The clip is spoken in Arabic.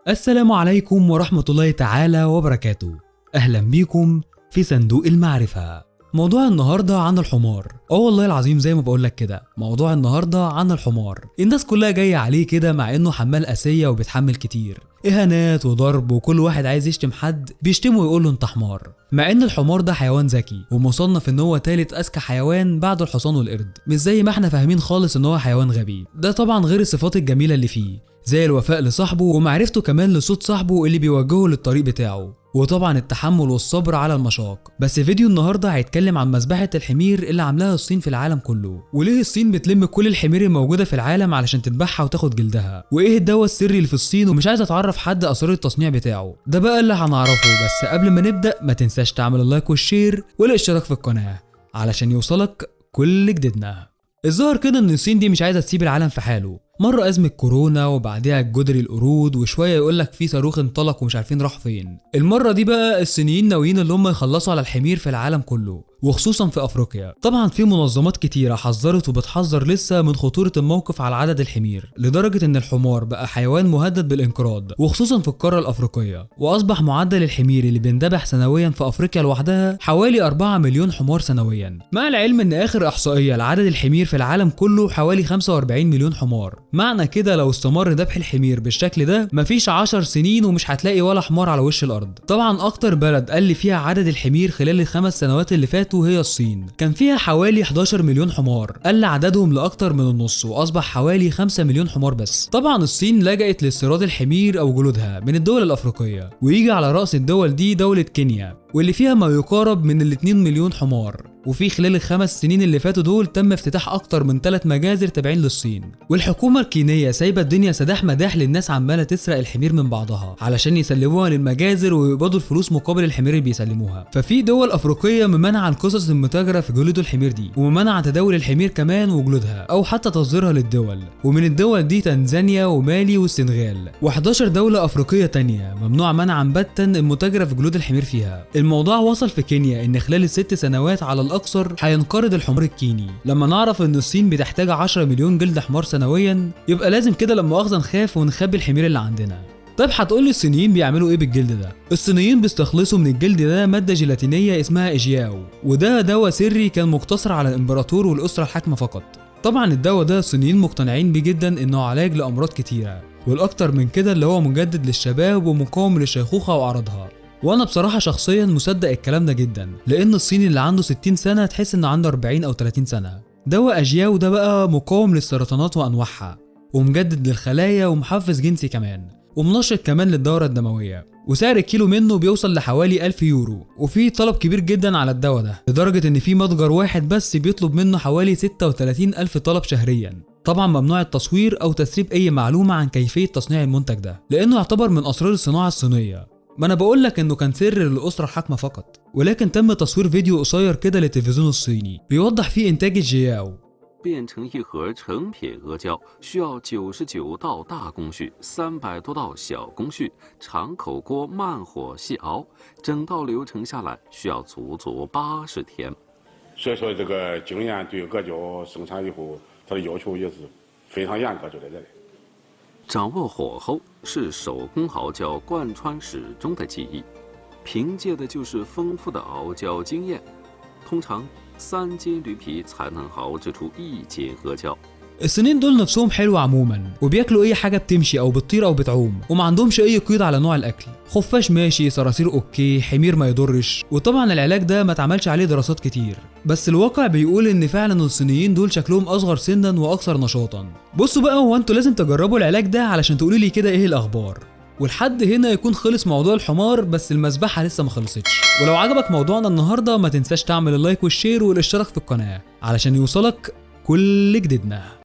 السلام عليكم ورحمة الله تعالى وبركاته. أهلا بيكم في صندوق المعرفة. موضوع النهاردة عن الحمار. والله العظيم زي ما بقولك كده، موضوع النهاردة عن الحمار. الناس كلها جاية عليه كده مع انه حمال قاسية وبيتحمل كتير اهانات وضرب، وكل واحد عايز يشتم حد بيشتمه ويقول له انت حمار، مع ان الحمار ده حيوان ذكي ومصنف ان هو تالت اذكى حيوان بعد الحصان والقرد، مش زي ما احنا فاهمين خالص ان هو حيوان غبي. ده طبعا غير الصفات الجميلة اللي فيه، زي الوفاء لصاحبه ومعرفته كمان لصوت صاحبه اللي بيوجهه للطريق بتاعه، وطبعا التحمل والصبر على المشاق. بس فيديو النهارده هيتكلم عن مذبحة الحمير اللي عاملاها الصين في العالم كله، وليه الصين بتلم كل الحمير الموجودة في العالم علشان تذبحها وتاخد جلدها، وايه الدواء السري اللي في الصين ومش عايز اتعرف حد اسرار التصنيع بتاعه. ده بقى اللي هنعرفه، بس قبل ما نبدأ ما تنساش تعمل اللايك والشير والاشتراك في القناة علشان يوصلك كل جديدنا. الظاهر كده ان الصين دي مش عايزة تسيب العالم في حاله، مرة أزمة كورونا وبعدها جدري القرود، وشوية يقولك في صاروخ انطلق ومش عارفين راح فين. المرة دي بقى الصينيين ناويين اللي هم يخلصوا على الحمير في العالم كله وخصوصا في أفريقيا. طبعا في منظمات كتيرة حذرت وبتحذر لسه من خطورة الموقف على عدد الحمير، لدرجة ان الحمار بقى حيوان مهدد بالانقراض وخصوصا في القارة الأفريقية، وأصبح معدل الحمير اللي بيندبح سنويا في أفريقيا لوحدها حوالي 4 مليون حمار سنويا، مع العلم ان آخر إحصائية لعدد الحمير في العالم كله حوالي 45 مليون حمار. معنى كده لو استمر ذبح الحمير بالشكل ده مفيش 10 سنين ومش هتلاقي ولا حمار على وش الارض. طبعا اكتر بلد قل فيها عدد الحمير خلال ال5 سنوات اللي فاتوا هي الصين، كان فيها حوالي 11 مليون حمار، قل عددهم لاكتر من النص واصبح حوالي 5 مليون حمار بس. طبعا الصين لجأت لاستيراد الحمير او جلودها من الدول الافريقيه، ويجي على راس الدول دي دولة كينيا واللي فيها ما يقارب من ال 2 مليون حمار، وفي خلال ال5 سنين اللي فاتوا دول تم افتتاح اكتر من 3 مجازر تابعين للصين. والحكومه الكينيه سايبه الدنيا سداح مداح للناس عماله تسرق الحمير من بعضها علشان يسلموها للمجازر ويقبضوا الفلوس مقابل الحمير اللي بيسلموها. ففي دول افريقيه ممنعه القصص المتاجره في جلود الحمير دي، وممنعه تداول الحمير كمان وجلودها او حتى تصديرها للدول، ومن الدول دي تنزانيا ومالي والسنغال، و11 دوله افريقيه تانية ممنوع منعا باتا المتاجره في جلود الحمير فيها. الموضوع وصل في كينيا ان خلال ال6 سنوات على الاكثر هينقرض الحمار الكيني. لما نعرف ان الصين بتحتاج 10 مليون جلد حمار سنويا، يبقى لازم كده لما مؤاخذه نخاف ونخبي الحمير اللي عندنا. طيب هتقولي الصينيين بيعملوا ايه بالجلد ده؟ الصينيين بيستخلصوا من الجلد ده ماده جيلاتينيه اسمها ايجياو، وده دواء سري كان مقتصر على الامبراطور والاسره الحاكمه فقط. طبعا الدواء ده الصينيين مقتنعين بيه جدا انه علاج لامراض كتيره، والاكتر من كده اللي هو مجدد للشباب ومقاوم للشيخوخه واعراضها. وانا بصراحه شخصيا مصدق الكلام ده جدا، لان الصيني اللي عنده 60 سنه تحس انه عنده 40 او 30 سنه. دواء اجياو ده بقى مقاوم للسرطانات وانواعها، ومجدد للخلايا ومحفز جنسي كمان، ومنشط كمان للدوره الدمويه، وسعر الكيلو منه بيوصل لحوالي 1000 يورو، وفي طلب كبير جدا على الدواء ده لدرجه ان في متجر واحد بس بيطلب منه حوالي 36 الف طلب شهريا. طبعا ممنوع التصوير او تسريب اي معلومه عن كيفيه تصنيع المنتج ده، لانه يعتبر من اسرار الصناعه الصينيه. ما انا بقول لك انه كان سر للاسره الحاكمه فقط، ولكن تم تصوير فيديو قصير كده للتلفزيون الصيني بيوضح فيه انتاج الجياو. 变成一盒成品阿胶需要99道大工序，300多道小工序，长口锅慢火细熬，整道流程下来需要足足80天。所以说，这个经验对阿胶生产以后，它的要求也是非常严格，就在这里。掌握火候是手工熬胶贯穿始终的技艺，凭借的就是丰富的熬胶经验。通常3斤驴皮才能熬制出1斤阿胶。 الصينيين دول نفسهم حلو عموما، وبياكلوا اي حاجه بتمشي او بتطير او بتعوم، وما عندهمش اي قيود على نوع الاكل. خفاش ماشي، صراصير اوكي، حمير ما يضرش. وطبعا العلاج ده ما اتعملش عليه دراسات كتير، بس الواقع بيقول ان فعلا الصينيين دول شكلهم اصغر سنا واكثر نشاطا. بصوا بقى، هو انتوا لازم تجربوا العلاج ده علشان تقولوا لي كده ايه الاخبار. ولحد هنا يكون خلص موضوع الحمار، بس المذبحه لسه ما خلصتش. ولو عجبك موضوعنا النهارده ما تنساش تعمل اللايك والشير والاشتراك في القناه علشان يوصلك كل جديدنا.